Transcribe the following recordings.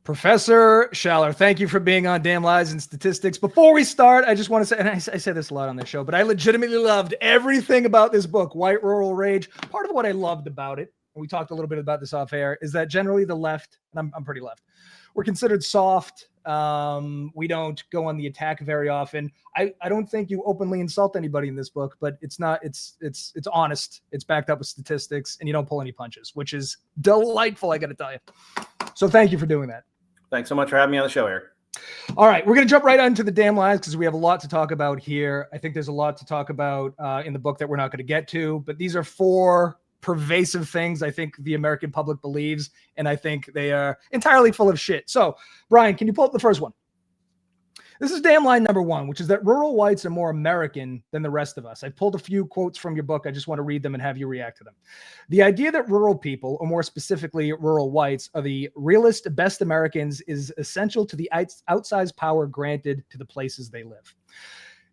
Professor Schaller, thank you for being on Damn Lies and Statistics. Before we start, I just want to say, and I say this a lot on this show, but I legitimately loved everything about this book, White Rural Rage. Part of what I loved about it, and we talked a little bit about this off air, is that generally the left, and I'm pretty left, we're considered soft. We don't go on the attack very often. I don't think you openly insult anybody in this book, but it's honest. It's backed up with statistics, and you don't pull any punches, which is delightful, I got to tell you. So thank you for doing that. Thanks so much for having me on the show, Eric. All right, we're going to jump right into the damn lies because we have a lot to talk about here. I think there's a lot to talk about in the book that we're not going to get to, but these are 4 pervasive things I think the American public believes, and I think they are entirely full of shit. So, Brian, can you pull up the first one? This is damn lie number 1, which is that rural whites are more American than the rest of us. I pulled a few quotes from your book. I just want to read them and have you react to them. The idea that rural people, or more specifically rural whites, are the realest, best Americans is essential to the outsized power granted to the places they live.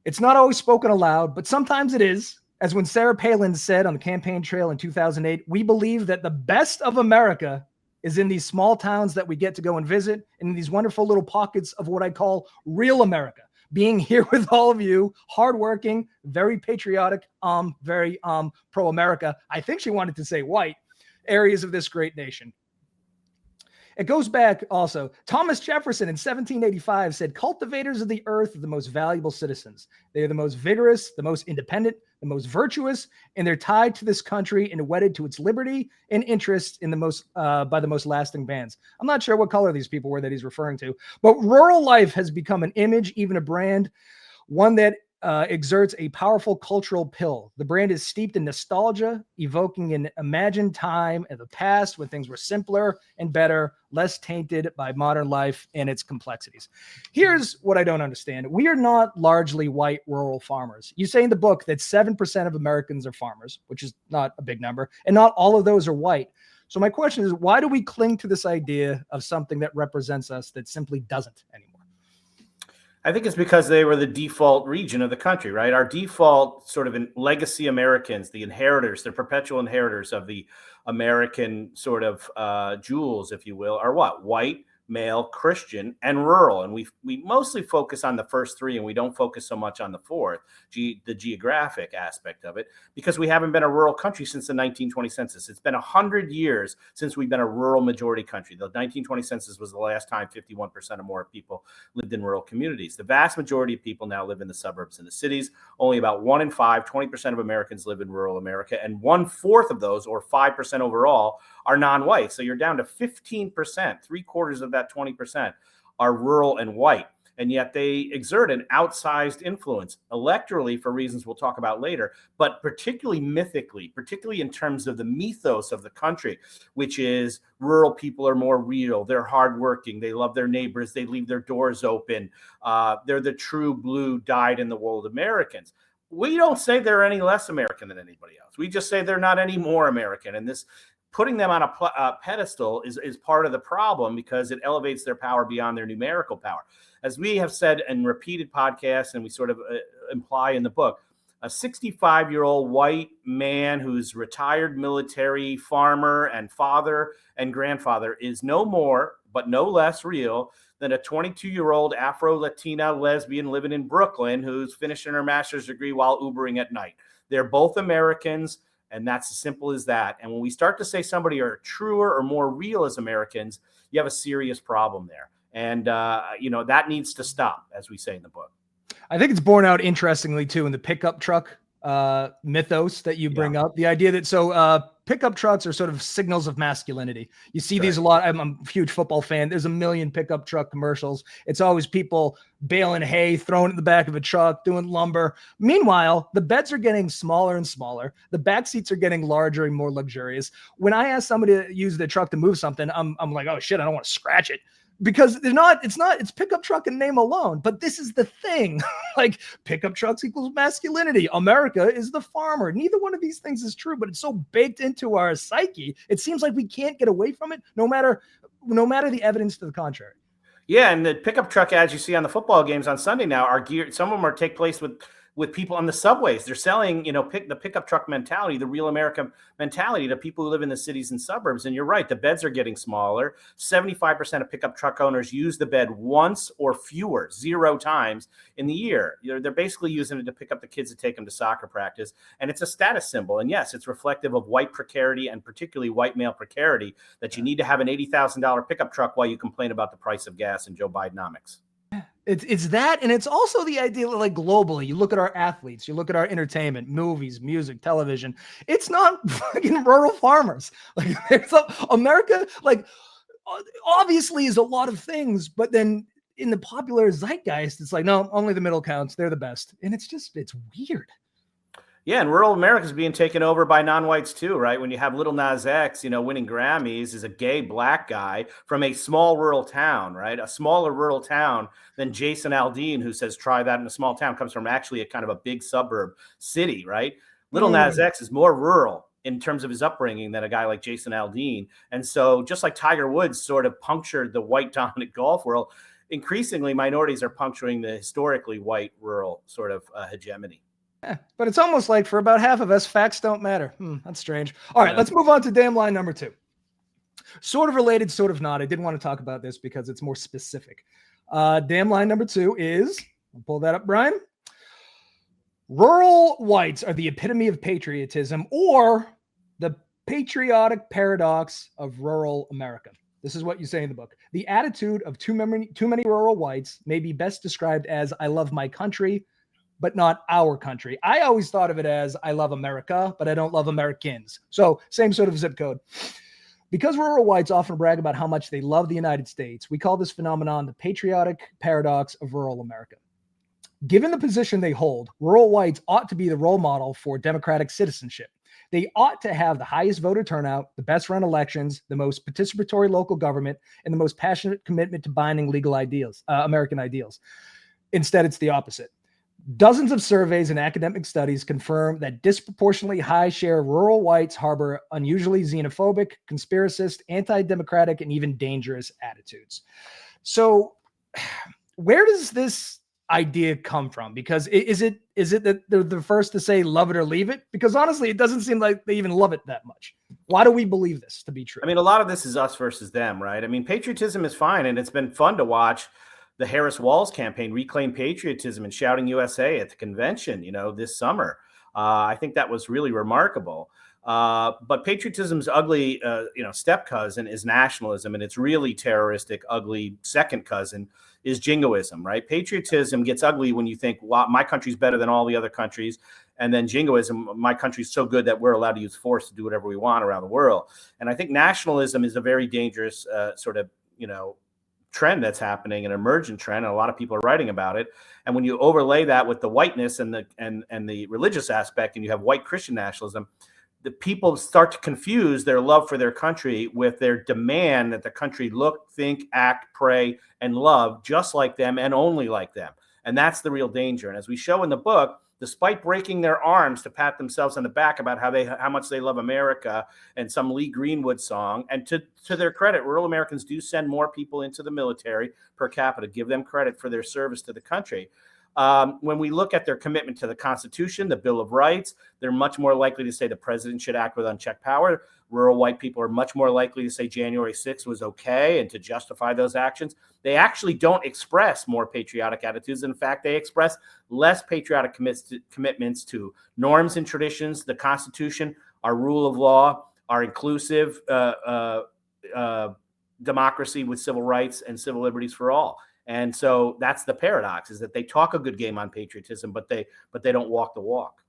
It's not always spoken aloud, but sometimes it is. As when Sarah Palin said on the campaign trail in 2008, we believe that the best of America is in these small towns that we get to go and visit, and in these wonderful little pockets of what I call real America. Being here with all of you, hardworking, very patriotic, very pro-America. I think she wanted to say white areas of this great nation. It goes back also. Thomas Jefferson in 1785 said, cultivators of the earth are the most valuable citizens. They are the most vigorous, the most independent, the most virtuous, and they're tied to this country and wedded to its liberty and interest in the most by the most lasting bands. I'm not sure what color these people were that he's referring to, but rural life has become an image, even a brand, one that exerts a powerful cultural pill. The brand is steeped in nostalgia, evoking an imagined time in the past when things were simpler and better, less tainted by modern life and its complexities. Here's what I don't understand. We are not largely white rural farmers. You say in the book that 7% of Americans are farmers, which is not a big number, and not all of those are white. So my question is, why do we cling to this idea of something that represents us that simply doesn't anymore? I think it's because they were the default region of the country, right? Our default sort of legacy Americans, the inheritors, the perpetual inheritors of the American sort of jewels, if you will, are what? White, male, Christian, and rural. And we mostly focus on the first 3, and we don't focus so much on the 4th, the geographic aspect of it, because we haven't been a rural country since the 1920 census. It's been 100 years since we've been a rural majority country. The 1920 census was the last time 51% or more people lived in rural communities. The vast majority of people now live in the suburbs and the cities. Only about 1 in 5, 20% of Americans live in rural America, and 1/4 of those, or 5% overall, are non-white. So you're down to 15%, 3/4 of that 20% are rural and white. And yet they exert an outsized influence electorally for reasons we'll talk about later, but particularly mythically, particularly in terms of the mythos of the country, which is rural people are more real. They're hardworking. They love their neighbors. They leave their doors open. They're the true blue dyed-in-the-wool Americans. We don't say they're any less American than anybody else. We just say they're not any more American. And this putting them on a pedestal is part of the problem, because it elevates their power beyond their numerical power. As we have said in repeated podcasts, and we sort of imply in the book, a 65-year-old white man who's retired military farmer and father and grandfather is no more, but no less real than a 22-year-old Afro-Latina lesbian living in Brooklyn who's finishing her master's degree while Ubering at night. They're both Americans. And that's as simple as that. And when we start to say somebody are truer or more real as Americans, you have a serious problem there. And, that needs to stop, as we say in the book. I think it's borne out interestingly, too, in the pickup truck mythos that you bring up. The idea that pickup trucks are sort of signals of masculinity. You see these a lot. I'm a huge football fan. There's a million pickup truck commercials. It's always people baling hay, throwing it in the back of a truck, doing lumber. Meanwhile, the beds are getting smaller and smaller. The back seats are getting larger and more luxurious. When I ask somebody to use the truck to move something, I'm like, oh shit, I don't want to scratch it. Because it's pickup truck and name alone. But this is the thing. Like, pickup trucks equals masculinity. America is the farmer. Neither one of these things is true, but it's so baked into our psyche. It seems like we can't get away from it, no matter the evidence to the contrary. Yeah, and the pickup truck ads you see on the football games on Sunday now are geared. Some of them take place with with people on the subways. They're selling, the pickup truck mentality, the real American mentality to people who live in the cities and suburbs. And you're right, the beds are getting smaller. 75% of pickup truck owners use the bed once or fewer, 0 times in the year. They're basically using it to pick up the kids to take them to soccer practice. And it's a status symbol. And yes, it's reflective of white precarity, and particularly white male precarity, that you need to have an $80,000 pickup truck while you complain about the price of gas and Joe Bidenomics. It's that, and it's also the idea that, like, globally, you look at our athletes, you look at our entertainment, movies, music, television. It's not fucking rural farmers. Like, America, like, obviously is a lot of things, but then in the popular zeitgeist, it's like, no, only the middle counts. They're the best, and it's weird. Yeah, and rural America is being taken over by non-whites too, right? When you have Little Nas X, winning Grammys, is a gay black guy from a small rural town, right? A smaller rural town than Jason Aldean, who says try that in a small town, comes from actually a kind of a big suburb city, right? Little Nas X is more rural in terms of his upbringing than a guy like Jason Aldean. And so just like Tiger Woods sort of punctured the white dominant golf world, increasingly minorities are puncturing the historically white rural sort of hegemony. But it's almost like for about half of us, facts don't matter. That's strange. All right, let's move on to damn line number 2. Sort of related, sort of not. I did want to talk about this because it's more specific. Damn line number 2 is, I'll pull that up, Brian. Rural whites are the epitome of patriotism, or the patriotic paradox of rural America. This is what you say in the book. The attitude of too many rural whites may be best described as, I love my country, but not our country. I always thought of it as, I love America, but I don't love Americans. So same sort of zip code. Because rural whites often brag about how much they love the United States, we call this phenomenon the patriotic paradox of rural America. Given the position they hold, rural whites ought to be the role model for democratic citizenship. They ought to have the highest voter turnout, the best run elections, the most participatory local government, and the most passionate commitment to binding legal ideals, American ideals. Instead, it's the opposite. Dozens of surveys and academic studies confirm that disproportionately high share of rural whites harbor unusually xenophobic, conspiracist, anti-democratic, and even dangerous attitudes. So where does this idea come from? Because is it that they're the first to say love it or leave it? Because honestly, it doesn't seem like they even love it that much. Why do we believe this to be true? I mean, a lot of this is us versus them, right? I mean, patriotism is fine, and it's been fun to watch the Harris Walz campaign reclaim patriotism and shouting USA at the convention, this summer. I think that was really remarkable. But patriotism's ugly, step cousin is nationalism, and its really terroristic, ugly second cousin is jingoism, right? Patriotism gets ugly when you think, wow, my country's better than all the other countries. And then jingoism, my country's so good that we're allowed to use force to do whatever we want around the world. And I think nationalism is a very dangerous sort of, trend that's happening, an emergent trend, and a lot of people are writing about it. And when you overlay that with the whiteness and the religious aspect, and you have white Christian nationalism, the people start to confuse their love for their country with their demand that the country look, think, act, pray, and love just like them and only like them. And that's the real danger. And as we show in the book, despite breaking their arms to pat themselves on the back about how much they love America and some Lee Greenwood song, and to their credit, rural Americans do send more people into the military per capita, give them credit for their service to the country. When we look at their commitment to the Constitution, the Bill of Rights, they're much more likely to say the president should act with unchecked power. Rural white people are much more likely to say January 6th was okay and to justify those actions. They actually don't express more patriotic attitudes. In fact, they express less patriotic commitments to norms and traditions, the Constitution, our rule of law, our inclusive democracy with civil rights and civil liberties for all. And so that's the paradox, is that they talk a good game on patriotism, but they don't walk the walk.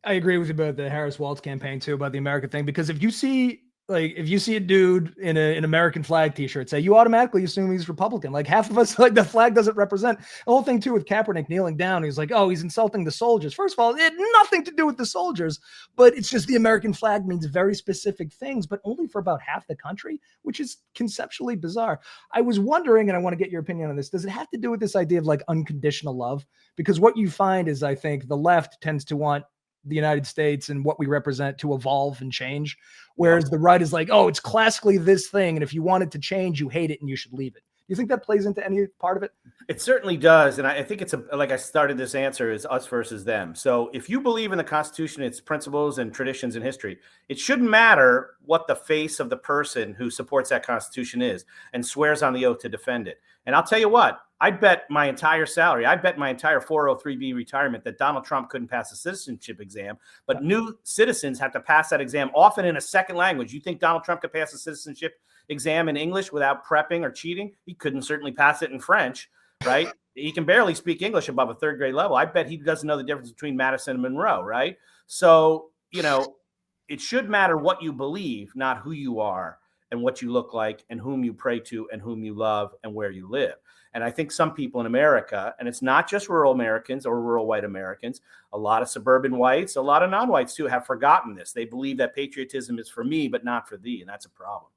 I agree with you about the Harris Walz campaign too, about the America thing, because if you see a dude in an American flag t-shirt, say, you automatically assume he's Republican. Like half of us, like the flag doesn't represent. The whole thing too with Kaepernick kneeling down, he's like, oh, he's insulting the soldiers. First of all, it had nothing to do with the soldiers, but it's just the American flag means very specific things, but only for about half the country, which is conceptually bizarre. I was wondering, and I want to get your opinion on this, does it have to do with this idea of like unconditional love? Because what you find is, I think the left tends to want the United States and what we represent to evolve and change. Whereas the right is like, oh, it's classically this thing. And if you want it to change, you hate it and you should leave it. You think that plays into any part of it? It certainly does. And I think it's like I started this answer is us versus them. So if you believe in the Constitution, its principles and traditions and history, it shouldn't matter what the face of the person who supports that Constitution is and swears on the oath to defend it. And I'll tell you what, I bet my entire salary, I bet my entire 403B retirement that Donald Trump couldn't pass the citizenship exam, but new citizens have to pass that exam often in a second language. You think Donald Trump could pass the citizenship exam in English without prepping or cheating? He couldn't certainly pass it in French. Right? He can barely speak English above a third grade level. I bet he doesn't know the difference between Madison and Monroe, right? So, it should matter what you believe, not who you are and what you look like and whom you pray to and whom you love and where you live. And I think some people in America, and it's not just rural Americans or rural white Americans, a lot of suburban whites, a lot of non-whites too, have forgotten this. They believe that patriotism is for me, but not for thee. And that's a problem.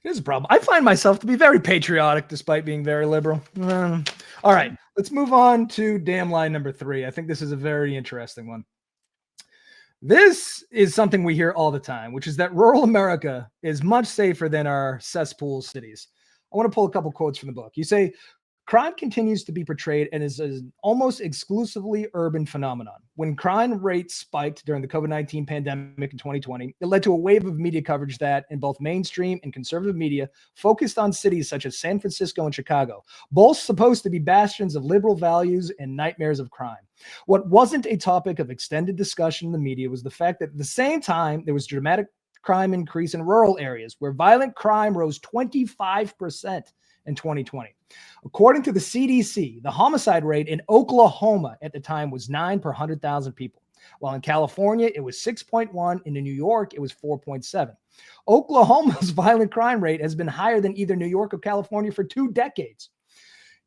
Here's a problem. I find myself to be very patriotic despite being very liberal. All right, let's move on to damn lie number 3. I think this is a very interesting one. This is something we hear all the time, which is that rural America is much safer than our cesspool cities. I want to pull a couple quotes from the book. You say, crime continues to be portrayed and is an almost exclusively urban phenomenon. When crime rates spiked during the COVID-19 pandemic in 2020, it led to a wave of media coverage that, in both mainstream and conservative media, focused on cities such as San Francisco and Chicago, both supposed to be bastions of liberal values and nightmares of crime. What wasn't a topic of extended discussion in the media was the fact that at the same time, there was dramatic crime increase in rural areas where violent crime rose 25% in 2020. According to the CDC, the homicide rate in Oklahoma at the time was 9 per 100,000 people, while in California, it was 6.1, and in New York, it was 4.7. Oklahoma's violent crime rate has been higher than either New York or California for 2 decades.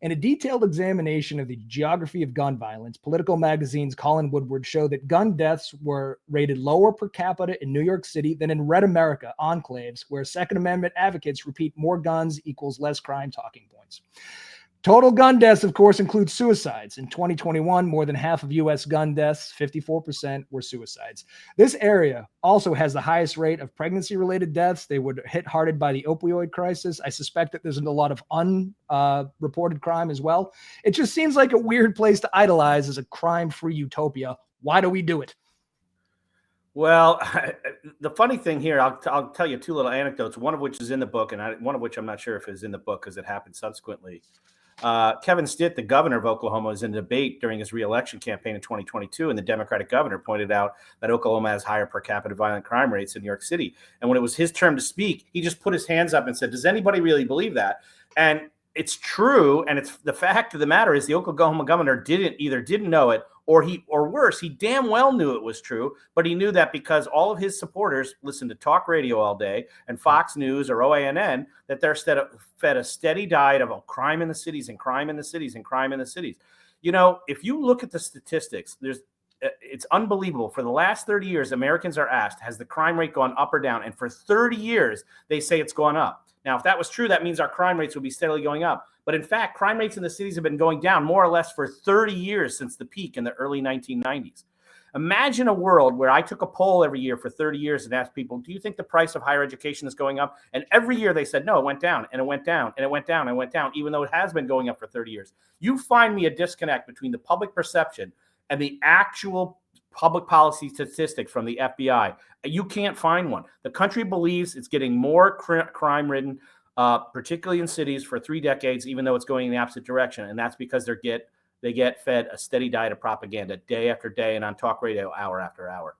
In a detailed examination of the geography of gun violence, Political Magazine's Colin Woodward showed that gun deaths were rated lower per capita in New York City than in red America enclaves, where Second Amendment advocates repeat more guns equals less crime talking points. Total gun deaths, of course, include suicides. In 2021, more than half of U.S. gun deaths, 54%, were suicides. This area also has the highest rate of pregnancy-related deaths. They were hit hard by the opioid crisis. I suspect that there's a lot of unreported crime as well. It just seems like a weird place to idolize as a crime-free utopia. Why do we do it? Well, the funny thing here, I'll tell you 2 little anecdotes, one of which is in the book, and one of which I'm not sure if is in the book because it happened subsequently. Kevin Stitt, the governor of Oklahoma, was in a debate during his reelection campaign in 2022, and the Democratic governor pointed out that Oklahoma has higher per capita violent crime rates than New York City. And when it was his turn to speak, he just put his hands up and said, does anybody really believe that? And it's true, and it's the fact of the matter is the Oklahoma governor didn't know it, or worse, he damn well knew it was true, but he knew that because all of his supporters listen to talk radio all day and Fox News or OANN, that they're fed a steady diet of crime in the cities and crime in the cities and crime in the cities. If you look at the statistics, it's unbelievable. For the last 30 years, Americans are asked, has the crime rate gone up or down? And for 30 years, they say it's gone up. Now, if that was true, that means our crime rates would be steadily going up. But in fact, crime rates in the cities have been going down more or less for 30 years since the peak in the early 1990s. Imagine a world where I took a poll every year for 30 years and asked people, do you think the price of higher education is going up? And every year they said, no, it went down, and it went down, and it went down, and it went down, even though it has been going up for 30 years. You find me a disconnect between the public perception and the actual public policy statistics from the FBI. You can't find one. The country believes it's getting more crime-ridden, particularly in cities, for 3 decades, even though it's going in the opposite direction. And that's because they get fed a steady diet of propaganda day after day and on talk radio hour after hour.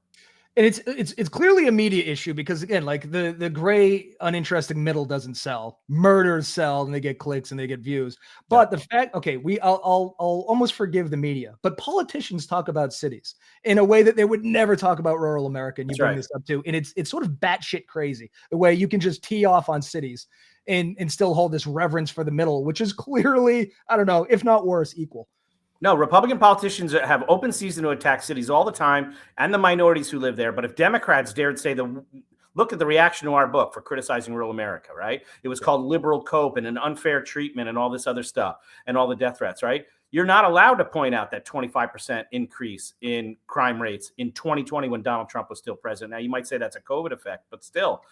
And it's clearly a media issue because, again, like the gray, uninteresting middle doesn't sell. Murders sell and they get clicks and they get views. But the fact, okay, I'll almost forgive the media, but politicians talk about cities in a way that they would never talk about rural America. And you bring this up too. And it's sort of batshit crazy the way you can just tee off on cities and still hold this reverence for the middle, which is clearly, I don't know, if not worse, equal. No, Republican politicians have open season to attack cities all the time and the minorities who live there. But if Democrats dared say look at the reaction to our book for criticizing rural America, right? It was called liberal cope and an unfair treatment and all this other stuff and all the death threats, right? You're not allowed to point out that 25% increase in crime rates in 2020 when Donald Trump was still president. Now, you might say that's a COVID effect, but still,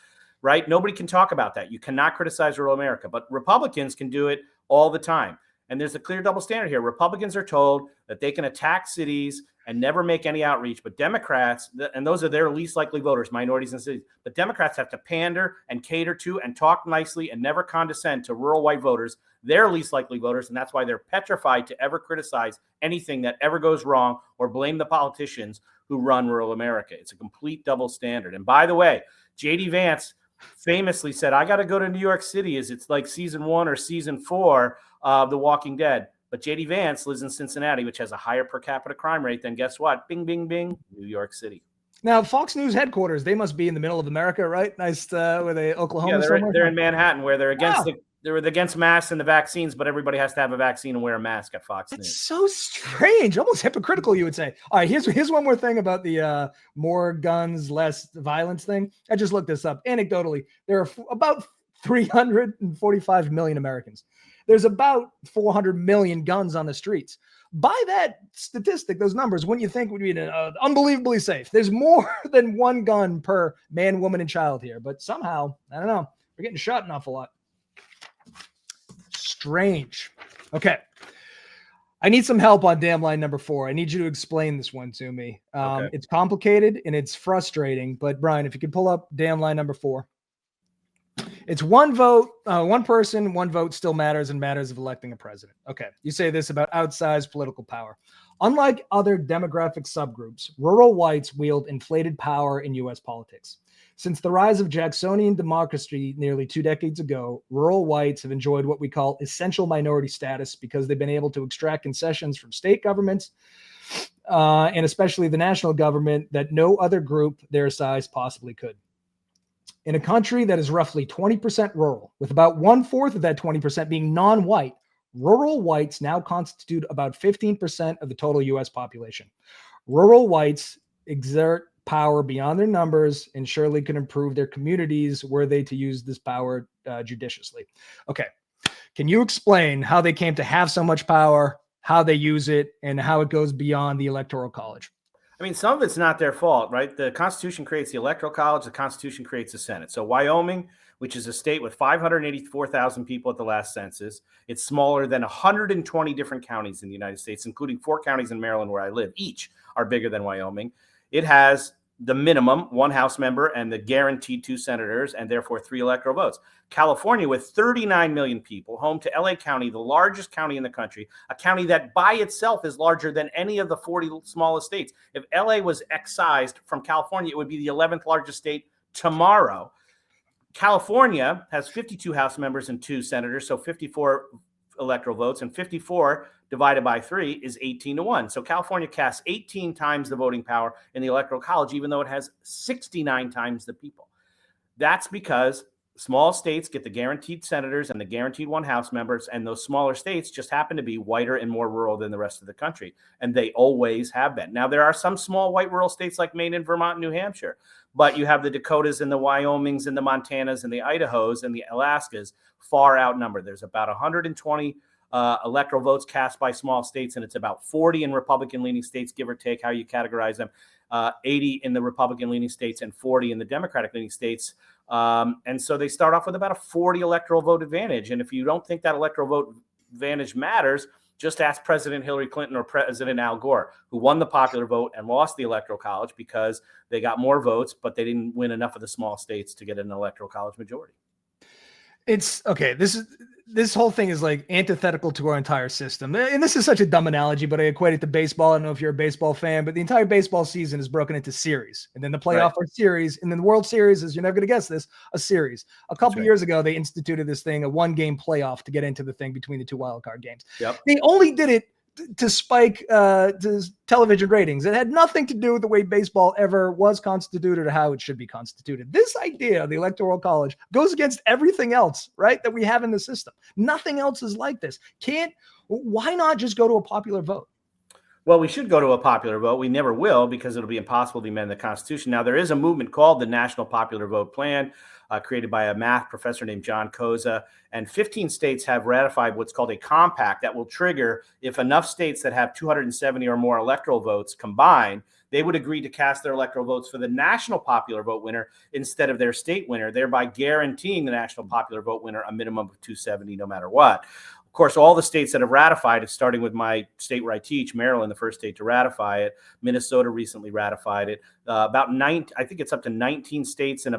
right? Nobody can talk about that. You cannot criticize rural America, but Republicans can do it all the time. And there's a clear double standard here. Republicans are told that they can attack cities and never make any outreach, but Democrats, and those are their least likely voters, minorities in cities, but Democrats have to pander and cater to and talk nicely and never condescend to rural white voters, their least likely voters, and that's why they're petrified to ever criticize anything that ever goes wrong or blame the politicians who run rural America. It's a complete double standard. And by the way, J.D. Vance famously said, I got to go to New York City. It's like season 1 or season 4 of The Walking Dead. But J.D. Vance lives in Cincinnati, which has a higher per capita crime rate than, guess what? Bing, bing, bing, New York City. Now, Fox News headquarters, they must be in the middle of America, right? Nice, were they Oklahoma somewhere? They're in Manhattan, where they're against masks and the vaccines, but everybody has to have a vaccine and wear a mask at Fox News. It's so strange, almost hypocritical, you would say. All right, here's one more thing about the more guns, less violence thing. I just looked this up. Anecdotally, there are about 345 million Americans. There's about 400 million guns on the streets. By that statistic, those numbers, wouldn't you think would be unbelievably safe? There's more than one gun per man, woman, and child here, but somehow, I don't know, we're getting shot an awful lot. Strange. Okay. I need some help on damn line number 4. I need you to explain this one to me. Okay. It's complicated and it's frustrating, but Brian, if you could pull up damn line number 4. It's one vote, one person, one vote still matters and matters of electing a president. Okay. You say this about outsized political power. Unlike other demographic subgroups, rural whites wield inflated power in U.S. politics. Since the rise of Jacksonian democracy nearly 2 decades ago, rural whites have enjoyed what we call essential minority status because they've been able to extract concessions from state governments and especially the national government that no other group their size possibly could. In a country that is roughly 20% rural, with about 1/4 of that 20% being non-white, rural whites now constitute about 15% of the total U.S. population. Rural whites exert power beyond their numbers and surely can improve their communities were they to use this power judiciously. Okay. Can you explain how they came to have so much power, how they use it, and how it goes beyond the Electoral College? I mean, some of it's not their fault, right? The Constitution creates the Electoral College. The Constitution creates the Senate. So Wyoming, which is a state with 584,000 people at the last census, it's smaller than 120 different counties in the United States, including 4 counties in Maryland where I live. Each are bigger than Wyoming. It has the minimum 1 House member and the guaranteed 2 senators, and therefore 3 electoral votes. California, with 39 million people, home to LA County, the largest county in the country, a county that by itself is larger than any of the 40 smallest states. If LA was excised from California, it would be the 11th largest state tomorrow. California has 52 House members and 2 senators, so 54 electoral votes, and 54 divided by 3 is 18-1. So California casts 18 times the voting power in the Electoral College, even though it has 69 times the people. That's because small states get the guaranteed senators and the guaranteed 1 House members, and those smaller states just happen to be whiter and more rural than the rest of the country, and they always have been. Now, there are some small white rural states like Maine and Vermont and New Hampshire, but you have the Dakotas and the Wyomings and the Montanas and the Idahos and the Alaskas far outnumbered. There's about 120 electoral votes cast by small states, and it's about 40 in Republican-leaning states, give or take how you categorize them, 80 in the Republican-leaning states and 40 in the Democratic-leaning states. And so they start off with about a 40 electoral vote advantage. And if you don't think that electoral vote advantage matters, just ask President Hillary Clinton or President Al Gore, who won the popular vote and lost the Electoral College because they got more votes, but they didn't win enough of the small states to get an Electoral College majority. It's okay. This whole thing is like antithetical to our entire system. And this is such a dumb analogy, but I equate it to baseball. I don't know if you're a baseball fan, but the entire baseball season is broken into series. And then the playoff are series. And then the World Series is, you're never going to guess this, a series. A couple years ago, they instituted this thing, a 1-game playoff to get into the thing between the 2 wildcard games. Yep. They only did it to spike to television ratings. It had nothing to do with the way baseball ever was constituted or how it should be constituted. This idea of the Electoral College goes against everything else, right, that we have in the system. Nothing else is like this. Why not just go to a popular vote? Well, we should go to a popular vote. We never will because it'll be impossible to amend the Constitution. Now, there is a movement called the National Popular Vote Plan, created by a math professor named John Koza, and 15 states have ratified what's called a compact that will trigger if enough states that have 270 or more electoral votes combine, they would agree to cast their electoral votes for the national popular vote winner instead of their state winner, thereby guaranteeing the national popular vote winner a minimum of 270 no matter what. Of course, all the states that have ratified it, starting with my state where I teach, Maryland, the first state to ratify it. Minnesota recently ratified it. I think it's up to 19 states and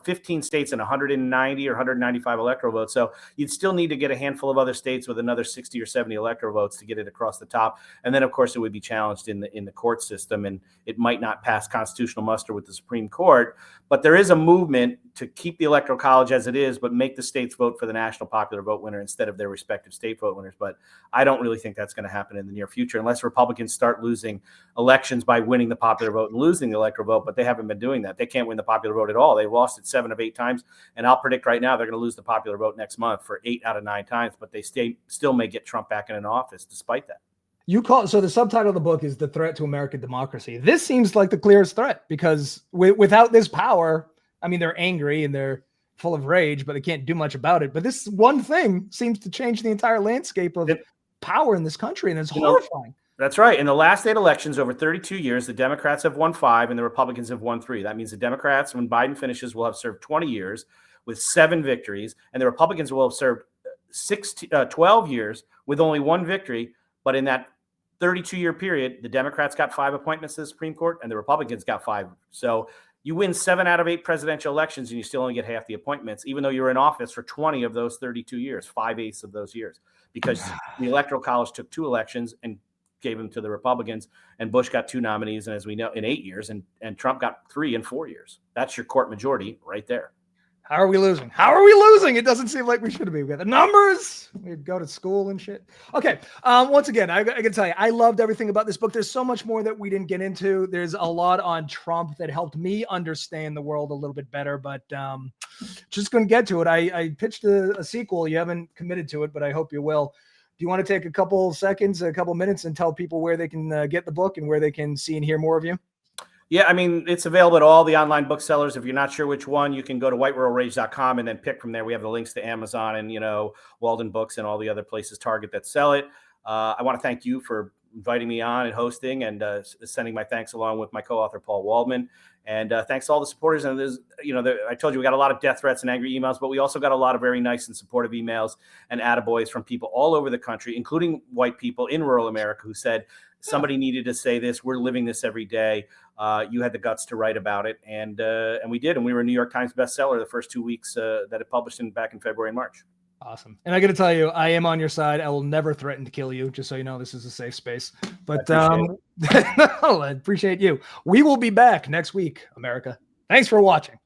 15 states and 190 or 195 electoral votes. So you'd still need to get a handful of other states with another 60 or 70 electoral votes to get it across the top. And then, of course, it would be challenged in the court system, and it might not pass constitutional muster with the Supreme Court. But there is a movement to keep the Electoral College as it is, but make the states vote for the national popular vote winner instead of their respective state vote winners. But I don't really think that's going to happen in the near future unless Republicans start losing elections by winning the popular vote and losing the electoral vote. But they haven't been doing that. They can't win the popular vote at all. They've lost it 7 of 8 times. And I'll predict right now they're going to lose the popular vote next month for 8 out of 9 times. But they still may get Trump back in an office despite that. So the subtitle of the book is The Threat to American Democracy. This seems like the clearest threat because without this power, I mean, they're angry and they're full of rage, but they can't do much about it. But this one thing seems to change the entire landscape of power in this country, and it's horrifying. That's right. In the last 8 elections over 32 years, the Democrats have won 5 and the Republicans have won 3. That means the Democrats, when Biden finishes, will have served 20 years with 7 victories, and the Republicans will have served 12 years with only 1 victory. But in that 32-year period, the Democrats got 5 appointments to the Supreme Court and the Republicans got 5. So you win 7 out of 8 presidential elections and you still only get half the appointments, even though you're in office for 20 of those 32 years, 5/8 of those years, because the Electoral College took 2 elections and gave them to the Republicans, and Bush got 2 nominees, and as we know, in 8 years, and Trump got 3 in 4 years. That's your court majority right there. How are we losing? How are we losing? It doesn't seem like we should be. We got the numbers. We'd go to school and shit. Okay. Once again, I can tell you, I loved everything about this book. There's so much more that we didn't get into. There's a lot on Trump that helped me understand the world a little bit better, but just going to get to it. I pitched a sequel. You haven't committed to it, but I hope you will. Do you want to take a couple minutes and tell people where they can get the book and where they can see and hear more of you? Yeah, I mean, it's available at all the online booksellers. If you're not sure which one, you can go to whiteruralrage.com and then pick from there. We have the links to Amazon and, Walden Books and all the other places, Target, that sell it. I want to thank you for inviting me on and hosting, and sending my thanks along with my co-author, Paul Waldman. And thanks to all the supporters. And there's, I told you we got a lot of death threats and angry emails, but we also got a lot of very nice and supportive emails and attaboys from people all over the country, including white people in rural America who said, somebody needed to say this. We're living this every day. You had the guts to write about it. And we did. And we were a New York Times bestseller the first 2 weeks that it published back in February and March. Awesome. And I got to tell you, I am on your side. I will never threaten to kill you, just so you know, this is a safe space. But I appreciate you. We will be back next week, America. Thanks for watching.